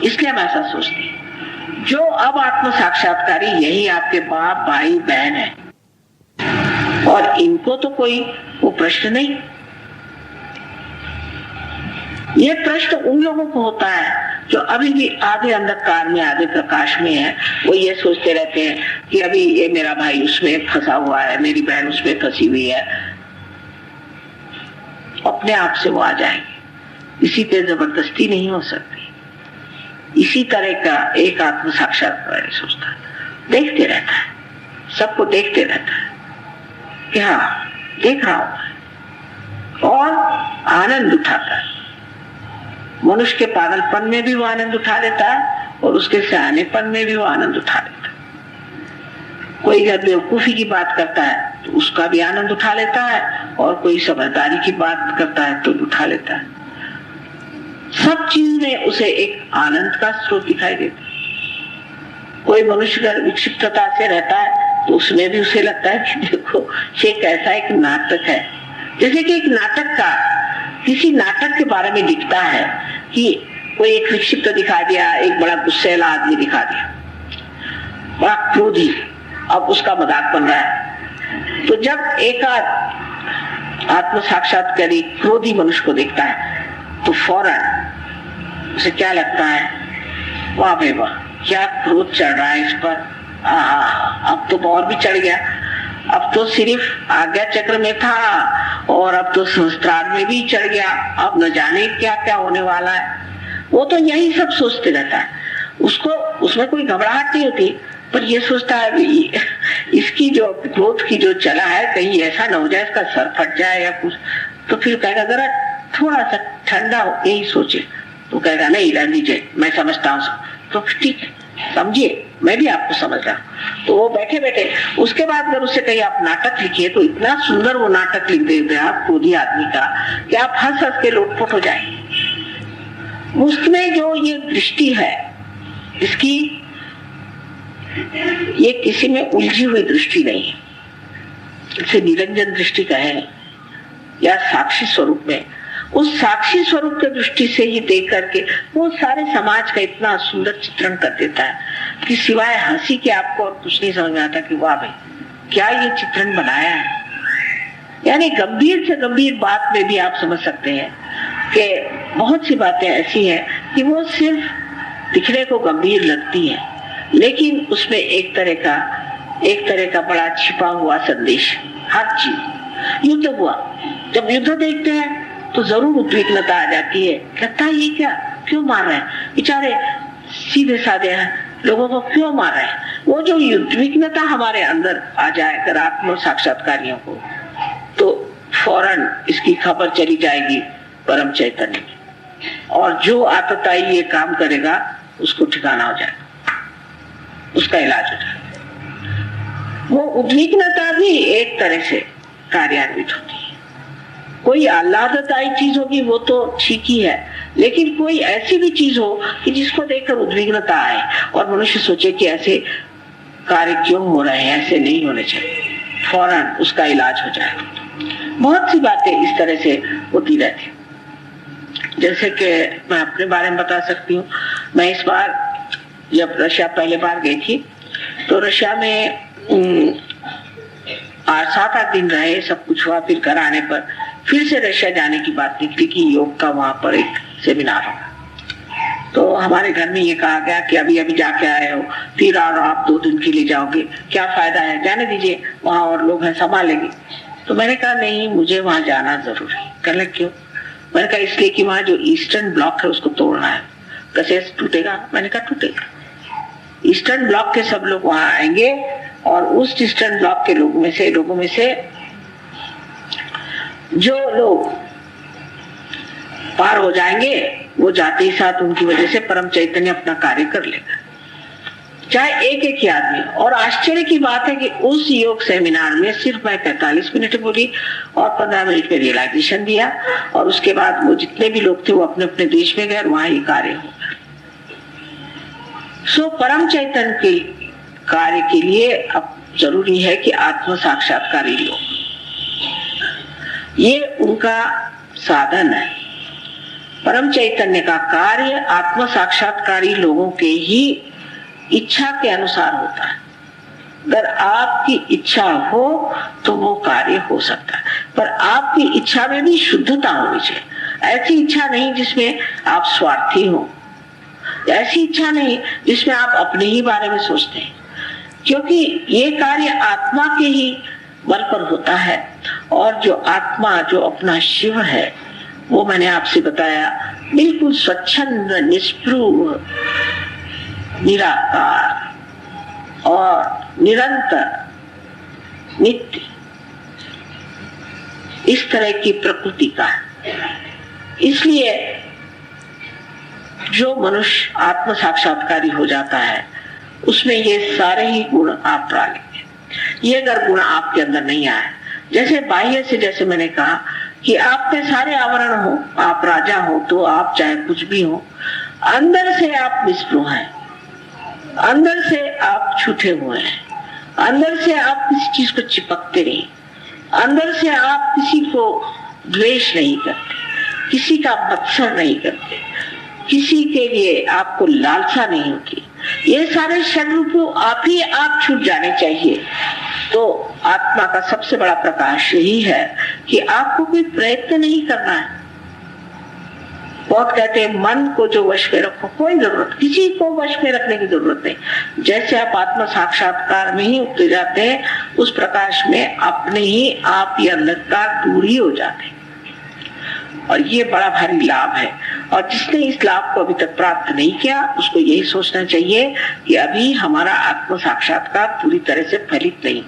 इसलिए हम ऐसा सोचते हैं। जो अब आत्म साक्षात्कारी यही आपके बाप भाई बहन है, और इनको तो कोई वो प्रश्न नहीं। ये प्रश्न उन लोगों को होता है जो अभी भी आधे अंधकार में आधे प्रकाश में है। वो ये सोचते रहते हैं कि अभी ये मेरा भाई उसमें फंसा हुआ है, मेरी बहन उसमें फंसी हुई है, अपने आप से वो आ जाएंगे, इसी पे जबरदस्ती नहीं हो सकती। इसी तरह का एक आत्म साक्षात्कार सोचता है, देखते रहता है, सबको देखते रहता है कि हाँ देख रहा हूं, और आनंद उठाता है। मनुष्य के पागलपन में भी वो आनंद उठा लेता है, और उसके सयानेपन में भी वो आनंद उठा लेता है। कोई अगर बेवकूफी की बात करता है तो उसका भी आनंद उठा लेता है, और कोई समझदारी की बात करता है तो उठा लेता है। सब चीज में उसे एक आनंद का स्रोत दिखाई देता है। कोई मनुष्य अगर विक्षिप्तता से रहता है तो उसमें भी उसे लगता है कि देखो ये कैसा एक नाटक है। जैसे कि एक नाटक का किसी नाटक के बारे में दिखता है कि कोई एक विक्षिप्त दिखा दिया, एक बड़ा गुस्सेला आदमी दिखा दिया, बड़ा क्रोधी, अब उसका मजाक बन रहा है। तो जब एक आत्म साक्षात्कारी क्रोधी मनुष्य को देखता है तो फौरन उसे क्या लगता है, वाह भाई वाह, क्या क्रोध चढ़ रहा है इस पर, अब तो और भी चढ़ गया, अब तो सिर्फ आज्ञा चक्र में था और अब तो सहस्त्रार में भी चढ़ गया, अब न जाने क्या क्या होने वाला है। वो तो यही सब सोचते रहता है, उसको उसमें कोई घबराहट नहीं होती, पर ये सोचता है इसकी जो क्रोध की जो चला है कहीं ऐसा न हो जाए इसका सर फट जाए या कुछ। तो फिर कहेगा जरा थोड़ा सा ठंडा हो, यही सोचे। तो कहेगा नहीं रहने दीजिए, मैं समझता हूँ। तो ठीक है, समझिए, मैं भी आपको समझ रहा हूँ। तो वो बैठे बैठे उसके बाद अगर उससे कहीं आप नाटक लिखिए तो इतना सुंदर वो नाटक लिख देते हैं आप क्रोधी आदमी का कि आप हंस हंस के लोटपोट हो जाएंगे। उसमें जो ये दृष्टि है इसकी, ये किसी में उलझी हुई दृष्टि नहीं है, इसे निरंजन दृष्टि कहे या साक्षी स्वरूप में, उस साक्षी स्वरूप के दृष्टि से ही देख करके वो सारे समाज का इतना सुंदर चित्रण कर देता है कि सिवाय हंसी के आपको और कुछ नहीं समझ में आता कि वाह भाई क्या ये चित्रण बनाया है। यानी गंभीर से गंभीर बात में भी आप समझ सकते हैं कि बहुत सी बातें ऐसी हैं कि वो सिर्फ दिखने को गंभीर लगती है, लेकिन उसमें एक तरह का बड़ा छिपा हुआ संदेश। हर चीज, युद्ध हुआ, जब युद्ध देखते हैं तो जरूर उद्विग्नता आ जाती है, लगता है ये क्या, क्यों मार रहे हैं बेचारे सीधे साधे हैं, लोगों को क्यों मार रहे हैं। वो जो उद्विग्नता हमारे अंदर आ जाए अगर आत्म साक्षात्कारियों को, तो फौरन इसकी खबर चली जाएगी परम चैतन्य में, और जो आतताई ये काम करेगा उसको ठिकाना हो जाएगा, उसका इलाज हो जाएगा। वो उद्विग्नता भी एक तरह से कार्यान्वित होती है। कोई आह्लाददायी चीज होगी वो तो ठीक ही है, लेकिन कोई ऐसी भी चीज हो कि जिसको देखकर उद्विग्नता आए और मनुष्य सोचे कि ऐसे कार्य क्यों हो रहे हैं, ऐसे नहीं होने चाहिए, फौरन उसका इलाज हो जाएगा। बहुत सी बातें इस तरह से होती रहती। जैसे कि मैं अपने बारे में बता सकती हूँ, मैं इस बार जब रशिया पहले बार गई थी तो रशिया में 7-8 दिन रहे, सब कुछ हुआ। फिर घर आने पर फिर से रशिया जाने की बात निकली कि योग का वहां पर एक सेमिनार होगा। तो हमारे घर में ये कहा गया कि अभी अभी जाके आए हो, फिर और आप 2 दिन के लिए जाओगे, क्या फायदा है, जाने दीजिए, वहां और लोग हैं संभालेंगे। तो मैंने कहा नहीं, मुझे वहां जाना जरूरी है। कहने क्यों? मैंने कहा इसलिए कि वहां जो ईस्टर्न ब्लॉक है उसको तोड़ना है। कैसे टूटेगा? मैंने कहा टूटेगा, ईस्टर्न ब्लॉक के सब लोग वहां आएंगे और उस ईस्टर्न ब्लॉक के लोगों में से जो लोग पार हो जाएंगे वो जाते ही साथ उनकी वजह से परम चैतन्य अपना कार्य कर लेगा, चाहे एक एक ही आदमी। और आश्चर्य की बात है कि उस योग सेमिनार में सिर्फ मैं 45 मिनट बोली और 15 मिनट में रियलाइजेशन दिया, और उसके बाद वो जितने भी लोग थे वो अपने अपने देश में गए और वहां ही कार्य हो गया। सो परम चैतन्य के कार्य के लिए अब जरूरी है कि आत्म साक्षात्कारी लोग, ये उनका साधन है। परम चैतन्य का कार्य आत्म साक्षात्कारी लोगों के ही इच्छा के अनुसार होता है। अगर आपकी इच्छा हो तो वो कार्य हो सकता है, पर आपकी इच्छा में भी शुद्धता होनी चाहिए। ऐसी इच्छा नहीं जिसमें आप स्वार्थी हो, ऐसी इच्छा नहीं जिसमें आप अपने ही बारे में सोचते हैं, क्योंकि ये कार्य आत्मा के ही बल पर होता है। और जो आत्मा, जो अपना शिव है, वो मैंने आपसे बताया बिल्कुल स्वच्छंद, निष्पृह, निराकार और निरंतर, नित्य, इस तरह की प्रकृति का है। इसलिए जो मनुष्य आत्म साक्षात्कारी हो जाता है उसमें ये सारे ही गुण आप पा लेंगे। ये अगर गुण आपके अंदर नहीं आए, जैसे बाह्य से, जैसे मैंने कहा कि आप में सारे आवरण हो, आप राजा हो तो आप चाहे कुछ भी हो, अंदर से आप निष्पृह हैं, अंदर से आप छूटे हुए हैं, अंदर से आप किसी चीज को चिपकते नहीं, अंदर से आप किसी को द्वेष नहीं करते, किसी का मत्सर नहीं करते, किसी के लिए आपको लालसा नहीं होती। ये सारे षड्रूपों आप ही आप छूट जाने चाहिए। तो आत्मा का सबसे बड़ा प्रकाश यही है कि आपको कोई प्रयत्न नहीं करना है। बहुत कहते हैं मन को जो वश में रखो, कोई जरूरत, किसी को वश में रखने की जरूरत नहीं। जैसे आप आत्म साक्षात्कार में ही उतर जाते हैं, उस प्रकाश में अपने ही आप ये अंधकार दूर ही हो जाते हैं। और ये बड़ा भारी लाभ है। और जिसने इस लाभ को अभी तक प्राप्त नहीं किया, उसको यही सोचना चाहिए कि अभी हमारा आत्म साक्षात्कार पूरी तरह से फलित नहीं।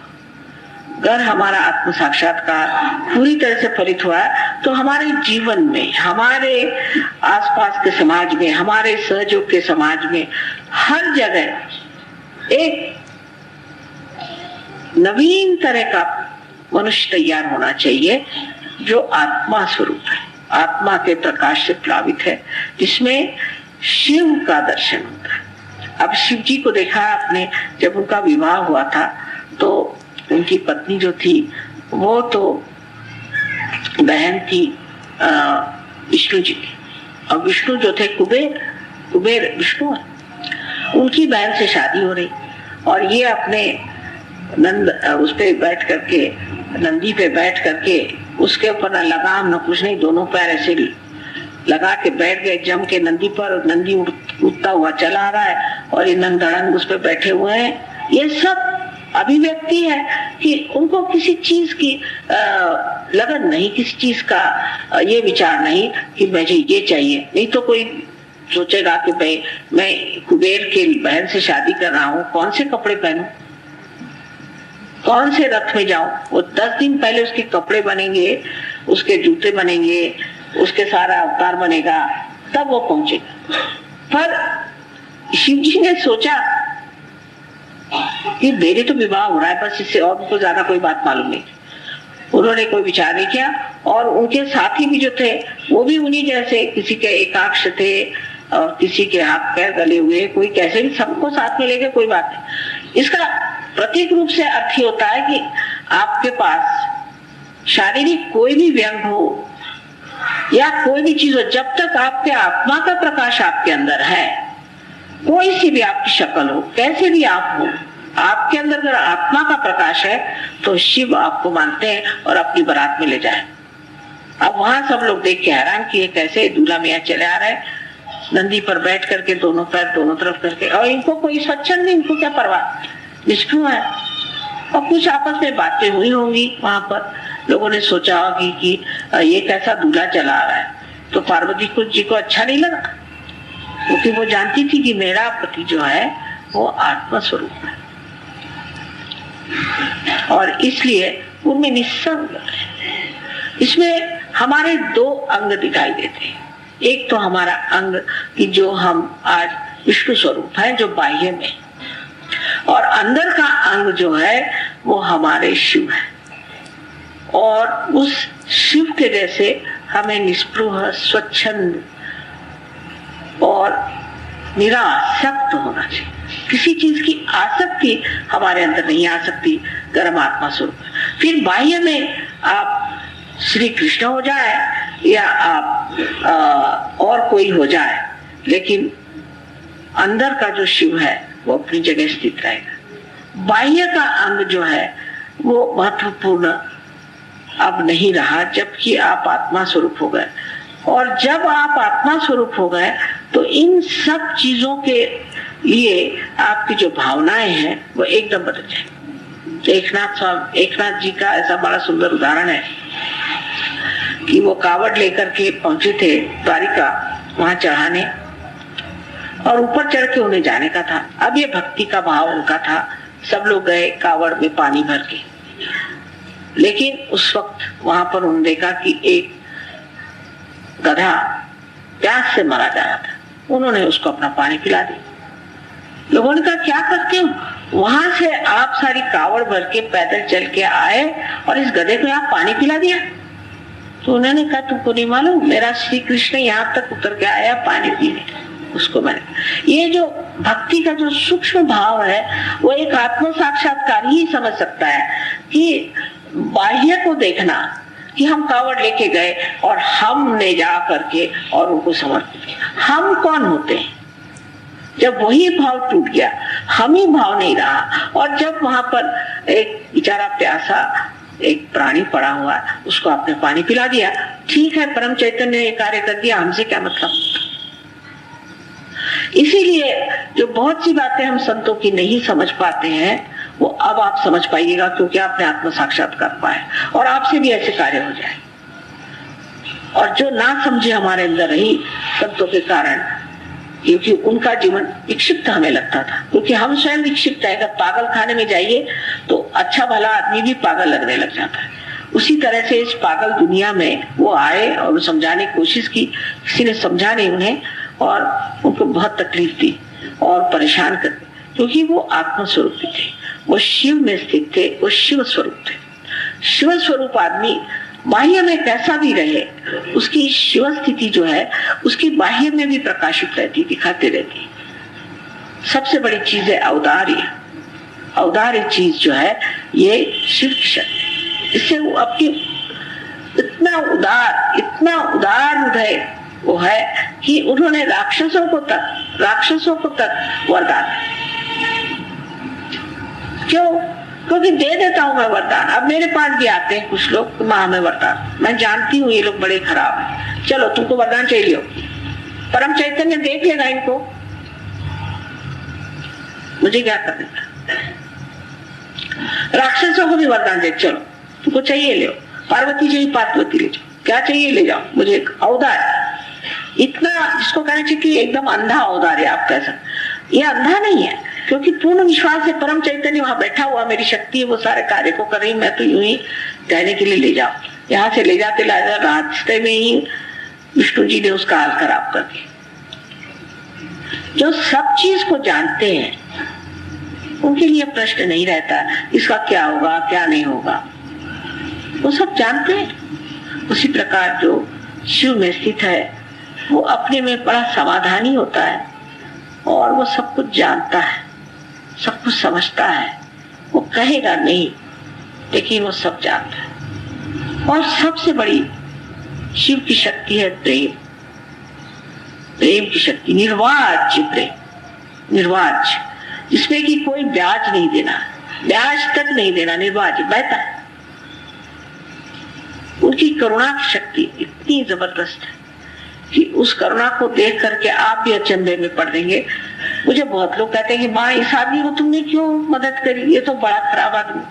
अगर हमारा आत्म साक्षात्कार पूरी तरह से फलित हुआ तो हमारे जीवन में, हमारे आसपास के समाज में, हमारे सहयोग के समाज में, हर जगह एक नवीन तरह का मनुष्य तैयार होना चाहिए जो आत्मा स्वरूप है, आत्मा के प्रकाश से प्लावित है, जिसमें शिव का दर्शन होता है। अब शिव जी को देखा आपने, जब उनका विवाह हुआ था तो उनकी पत्नी जो थी वो तो बहन थी विष्णु जी की, और विष्णु जो थे कुबेर विष्णु, उनकी बहन से शादी हो रही। और ये अपने नंद उस पे बैठ करके, नंदी पे बैठ करके, उसके ऊपर न लगाम न कुछ नहीं, दोनों पैर ऐसे लगा के बैठ गए जम के नंदी पर। नंदी उड़ता हुआ चला रहा है और ये नंग धड़ंग उस पे बैठे हुए हैं। ये सब अभिव्यक्ति है कि उनको किसी चीज की लगन नहीं, किसी चीज का ये विचार नहीं कि मुझे ये चाहिए। नहीं तो कोई सोचेगा कि भाई मैं कुबेर के बहन से शादी कर रहा हूँ, कौन से कपड़े पहनूं, कौन से रथ में जाऊं। वो 10 दिन पहले उसके कपड़े बनेंगे, उसके जूते बनेंगे, उसके सारा अवतार बनेगा, तब वो पहुंचेगा। पर शिव जी ने सोचा कि मेरे तो विवाह हो रहा है, बस इससे और उनको ज्यादा कोई बात मालूम नहीं। उन्होंने कोई विचार नहीं किया। और उनके साथी भी जो थे वो भी उन्हीं जैसे, किसी के एकाक्ष थे और किसी के हाथ पैर गले हुए, कोई कैसे भी, सबको साथ में लेके कोई बात नहीं। इसका प्रतीक रूप से अर्थ ही होता है कि आपके पास शारीरिक कोई भी व्यंग हो या कोई भी चीज हो, जब तक आपके आत्मा का प्रकाश आपके अंदर है, कोई सी भी आपकी शक्ल हो, कैसे भी आप हो, आपके अंदर अगर आत्मा का प्रकाश है तो शिव आपको मानते हैं और अपनी बारात में ले जाए। अब वहां सब लोग देख के हैरान कि ये कैसे दूल्हा मियां चले आ रहे हैं, नंदी पर बैठ करके, दोनों पैर दोनों तरफ करके, और इनको कोई स्वच्छंद नहीं, इनको क्या परवाह, निष्ठुर है। और कुछ आपस में बातें हुई होंगी वहां पर, लोगों ने सोचा होगी कि ये कैसा दूल्हा चला आ रहा है। तो पार्वती जी को अच्छा नहीं लगा, क्योंकि वो जानती थी कि मेरा पति जो है वो आत्मा स्वरूप है, और इसलिए उनमें निस्संग है। इसमें हमारे 2 अंग दिखाई देते हैं। एक तो हमारा अंग कि जो हम आज विष्णु स्वरूप है, जो बाह्य में, और अंदर का अंग जो है वो हमारे शिव है। और उस शिव के जैसे हमें निष्पृह, स्वच्छंद और निरासक्त होना चाहिए। किसी चीज की आसक्ति हमारे अंदर नहीं आ सकती, गर्म आत्मा स्वरूप। फिर बाह्य में आप श्री कृष्ण हो जाए या आप और कोई हो जाए, लेकिन अंदर का जो शिव है वो अपनी जगह स्थित रहेगा। बाह्य का अंग जो है वो महत्वपूर्ण अब नहीं रहा, जबकि आप आत्मा स्वरूप हो गए। और जब आप आत्मा स्वरूप हो गए तो इन सब चीजों के लिए आपकी जो भावनाएं हैं वो एकदम बदल जाए। एकनाथ जी का ऐसा बड़ा सुंदर उदाहरण है कि वो कावड़ लेकर के पहुंचे थे द्वारिका, वहां चढ़ाने, और ऊपर चढ़ के उन्हें जाने का था। अब ये भक्ति का भाव उनका था। सब लोग गए कावड़ में पानी भर के, लेकिन उस वक्त वहां पर उन्होंने देखा कि एक गधा प्यास से मरा जा रहा था। उन्होंने उसको अपना पानी पिला दिया। लोगों ने कहा क्या करते हो, वहां से आप सारी कावड़ भर के पैदल चल के आए और इस गधे को आप पानी पिला दिया। तो उन्होंने कहा तुमको नहीं मालूम, मेरा श्री कृष्ण यहाँ तक उतर के आया पानी पीने, उसको मैंने, ये जो भक्ति का जो सूक्ष्म भाव है वो एक आत्म साक्षात्कार ही समझ सकता है कि बाह्य को देखना कि हम कावड़ लेके गए और हमने जा करके और उनको समर्पित किया। हम कौन होते हैं? जब वही भाव टूट गया, हम ही भाव नहीं रहा, और जब वहां पर एक बेचारा प्यासा एक प्राणी पड़ा हुआ, उसको आपने पानी पिला दिया, ठीक है, परम चैतन्य ने कार्य कर दिया, हमसे क्या मतलब। इसीलिए जो बहुत सी बातें हम संतों की नहीं समझ पाते हैं वो अब आप समझ पाइएगा, क्योंकि आपने आत्म साक्षात्कार पाए और आपसे भी ऐसे कार्य हो जाए। और जो ना समझे हमारे अंदर रही संतों के कारण, क्योंकि उनका जीवन विक्षिप्त हमें लगता था, क्योंकि हम स्वयं विक्षिप्त है। अगर पागल खाने में जाइए तो अच्छा भला आदमी भी पागल लगने लग जाता है। उसी तरह से इस पागल दुनिया में वो आए और समझाने की कोशिश की, किसी ने समझा नहीं उन्हें और उनको बहुत तकलीफ दी और परेशान कर, क्योंकि वो आत्म स्वरूप थे, वो शिव में स्थित थे, वो शिव स्वरूप थे। शिव स्वरूप आदमी बाह्य में कैसा भी रहे, उसकी शिव स्थिति जो है उसकी बाह्य में भी प्रकाशित रहती, दिखाते रहती। सबसे बड़ी चीज है औदार्य। औदार्य चीज जो है ये शिव की शक्ति, इससे वो आपकी इतना उदार हृदय वो है कि उन्होंने राक्षसों को तक वरदान। क्यों? क्योंकि दे देता हूं मैं वरदान। अब मेरे पास भी आते हैं कुछ लोग, मां हमें वरदान, मैं जानती हूँ ये लोग बड़े खराब हैं, चलो तुमको वरदान चाहिए, परम चैतन्य देख लेगा इनको, मुझे क्या करने का। राक्षसों को भी वरदान दे, चलो तुमको चाहिए ले, पार्वती चाहिए पार्वती ले जाओ, क्या चाहिए ले जाओ, मुझे एक औदार्य। इतना जिसको कहना चाहिए कि एकदम अंधा औदार्य आप कह सकते। ये अंधा नहीं है, क्योंकि पूर्ण विश्वास है परम चैतन्य वहां बैठा हुआ, मेरी शक्ति है, वो सारे कार्य को कर रही, मैं तो यूं ही कहने के लिए ले जाओ। यहाँ से ले जाते रास्ते में ही विष्णु जी ने उसका हाल खराब कर दिया। जो सब चीज को जानते हैं उनके लिए प्रश्न नहीं रहता इसका क्या होगा क्या नहीं होगा, वो सब जानते हैं। उसी प्रकार जो शिव में स्थित है वो अपने में बड़ा समाधानी होता है और वो सब कुछ जानता है, सब कुछ समझता है, वो कहेगा नहीं लेकिन वो सब जानता है। और सबसे बड़ी शिव की शक्ति है प्रेम, प्रेम की शक्ति, निर्वाज्य प्रेम, निर्वाज्य, जिसमें कि कोई ब्याज नहीं देना, ब्याज तक नहीं देना, निर्वाज्य बहता है। उनकी करुणा की शक्ति इतनी जबरदस्त है कि उस करुणा को देख करके आप भी अचंभे में पड़ देंगे। मुझे बहुत लोग कहते हैं कि माँ इस आदमी को तुमने क्यों मदद करी, ये तो बड़ा खराब आदमी,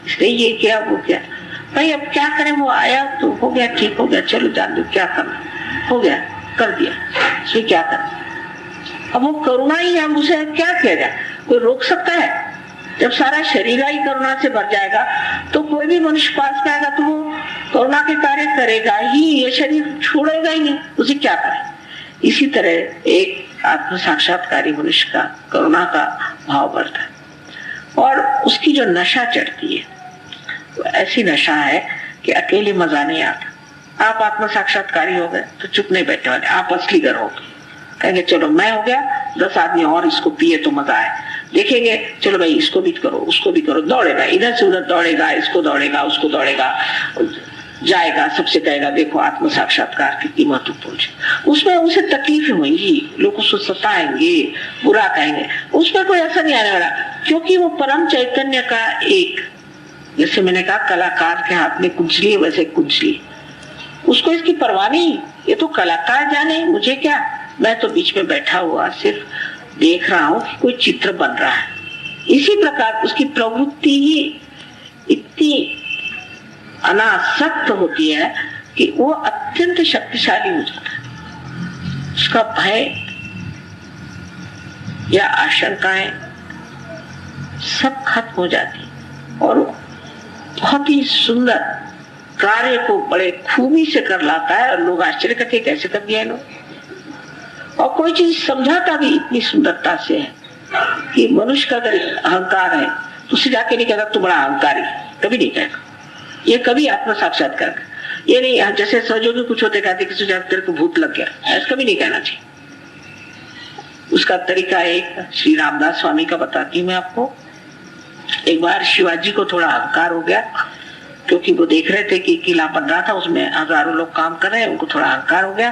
इसने ये किया वो किया। भाई अब क्या करें, वो आया तो हो गया, ठीक हो गया, चलो जान दो, क्या करना हो गया कर दिया, इसमें क्या करना। अब वो करुणा ही है, उसे क्या किया जाए, कोई रोक सकता है? जब सारा शरीर ही करुणा से भर जाएगा तो कोई भी मनुष्य पास में आएगा तो वो करुणा के कार्य करेगा ही, ये शरीर छोड़ेगा ही नहीं, उसे क्या करे। इसी तरह एक आत्म साक्षात्कारी मनुष्य का करुणा का भाव बढ़ता है और उसकी जो नशा चढ़ती है वो ऐसी नशा है कि अकेले मजा नहीं आता। आप आत्म साक्षात्कारी हो गए तो चुप नहीं बैठने वाले, आप असली घर हो, कहेंगे चलो मैं हो गया, 10 आदमी और इसको पिए तो मजा आए, देखेंगे चलो भाई इसको भी करो उसको भी करो, दौड़ेगा इधर से उधर, दौड़ेगा इसको दौड़ेगा उसको दौड़ेगा, जाएगा सबसे कहेगा देखो आत्म साक्षात्कार कितनी महत्वपूर्ण है। उसमें उसे तकलीफें होंगी, लोग उसको सताएंगे, बुरा कहेंगे, उसमें कोई असर नहीं आने वाला, क्योंकि वो परम चैतन्य का एक, जैसे मैंने कहा कलाकार के हाथ में कुंजली है वैसे कुंजली, उसको इसकी परवाह नहीं, ये तो कलाकार जाने, मुझे क्या, मैं तो बीच में बैठा हुआ सिर्फ देख रहा हूं कि कोई चित्र बन रहा है। इसी प्रकार उसकी प्रवृत्ति ही इतनी अनासक्त होती है कि वो अत्यंत शक्तिशाली हो जाता है। उसका भय या आशंकाएं सब खत्म हो जाती और बहुत ही सुंदर कार्य को बड़े खूबी से कर लाता है और लोग आश्चर्य करते कैसे कर दिया लोग। और कोई चीज समझाता भी इतनी सुंदरता से है कि मनुष्य का अगर अहंकार है तो उसे जाके नहीं कहता तू बड़ा अहंकारी, कभी नहीं कहेगा, ये कभी आत्म साक्षात्कार, ये नहीं जैसे सहयोगी कुछ होते कहते कि तेरे को भूत लग गया, ऐसा कभी नहीं कहना चाहिए। उसका तरीका एक श्री रामदास स्वामी का बताती हूँ मैं आपको। एक बार शिवाजी को थोड़ा अहंकार हो गया, क्योंकि वो देख रहे थे कि किला बन रहा था, उसमें हजारों लोग काम कर रहे हैं। उनको थोड़ा अहंकार हो गया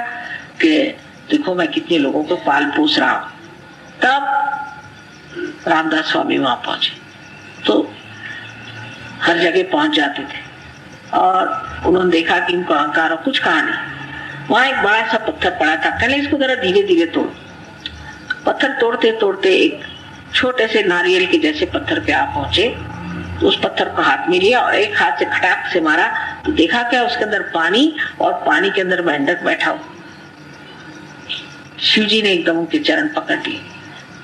कि देखो मैं कितने लोगों को पाल पोस रहा हूं। तब रामदास स्वामी वहां पहुंचे, तो हर जगह पहुंच जाते थे और उन्होंने देखा कि इनको अहंकार और कुछ कहा नहीं। वहां एक बड़ा सा पत्थर पड़ा था, पहले इसको जरा धीरे धीरे तोड़। पत्थर तोड़ते तोड़ते एक छोटे से नारियल के जैसे पत्थर पे आप पहुंचे, तो उस पत्थर को हाथ में लिया और एक हाथ से खटाक से मारा, तो देखा क्या उसके अंदर पानी, और पानी के अंदर मेंढक बैठा हो। शिव जी ने एकदम उनके चरण पकड़ लिए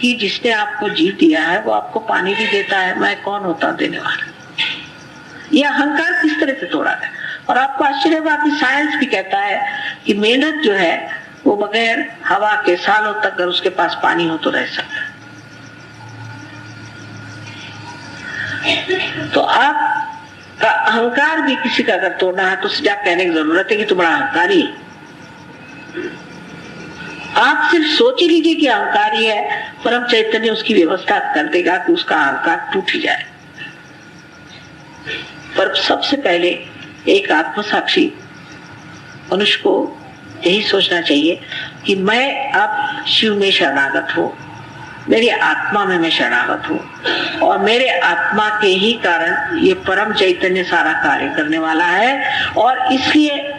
कि जिसने आपको जीव दिया है वो आपको पानी भी देता है, मैं कौन होता देने वाला। यह अहंकार किस तरह से तोड़ा है। और आपको आश्चर्य बात कि साइंस भी कहता है कि मेंढक जो है वो बगैर हवा के सालों तक अगर उसके पास पानी हो तो रह सकता है। तो आप का अहंकार भी किसी का अगर तोड़ना है तो सीधा कहने की जरूरत है कि तू बड़ा अहंकारी है। आप सिर्फ सोच ही लीजिए कि अहंकारी है, परम चैतन्य उसकी व्यवस्था कर देगा कि उसका अहंकार टूट ही जाए। पर सबसे पहले एक आत्मसाक्षी मनुष्य को यही सोचना चाहिए कि मैं अब शिव में शरणागत हूं, मेरी आत्मा में मैं शरणागत हूं और मेरे आत्मा के ही कारण ये परम चैतन्य सारा कार्य करने वाला है। और इसलिए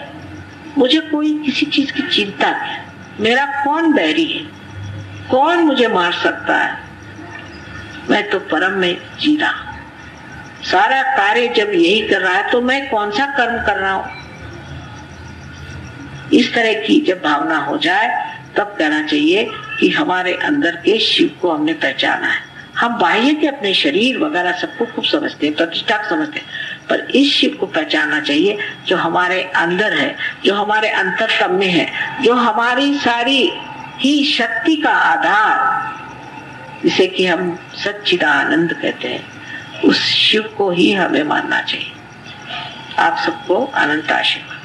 मुझे कोई किसी चीज की चिंता नहीं। मेरा कौन बैरी है, कौन मुझे मार सकता है, मैं तो परम में जी रहा हूं। सारा कार्य जब यही कर रहा है तो मैं कौन सा कर्म कर रहा हूं। इस तरह की जब भावना हो जाए तब कहना चाहिए कि हमारे अंदर के शिव को हमने पहचाना है। हम बाह्य के अपने शरीर वगैरह सबको खूब समझते हैं, प्रतिष्ठा समझते हैं, पर इस शिव को पहचानना चाहिए जो हमारे अंदर है, जो हमारे अंतरतम में है, जो हमारी सारी ही शक्ति का आधार, जिसे कि हम सच्चिदानंद कहते हैं, उस शिव को ही हमें मानना चाहिए। आप सबको अनंत आशीर्वाद।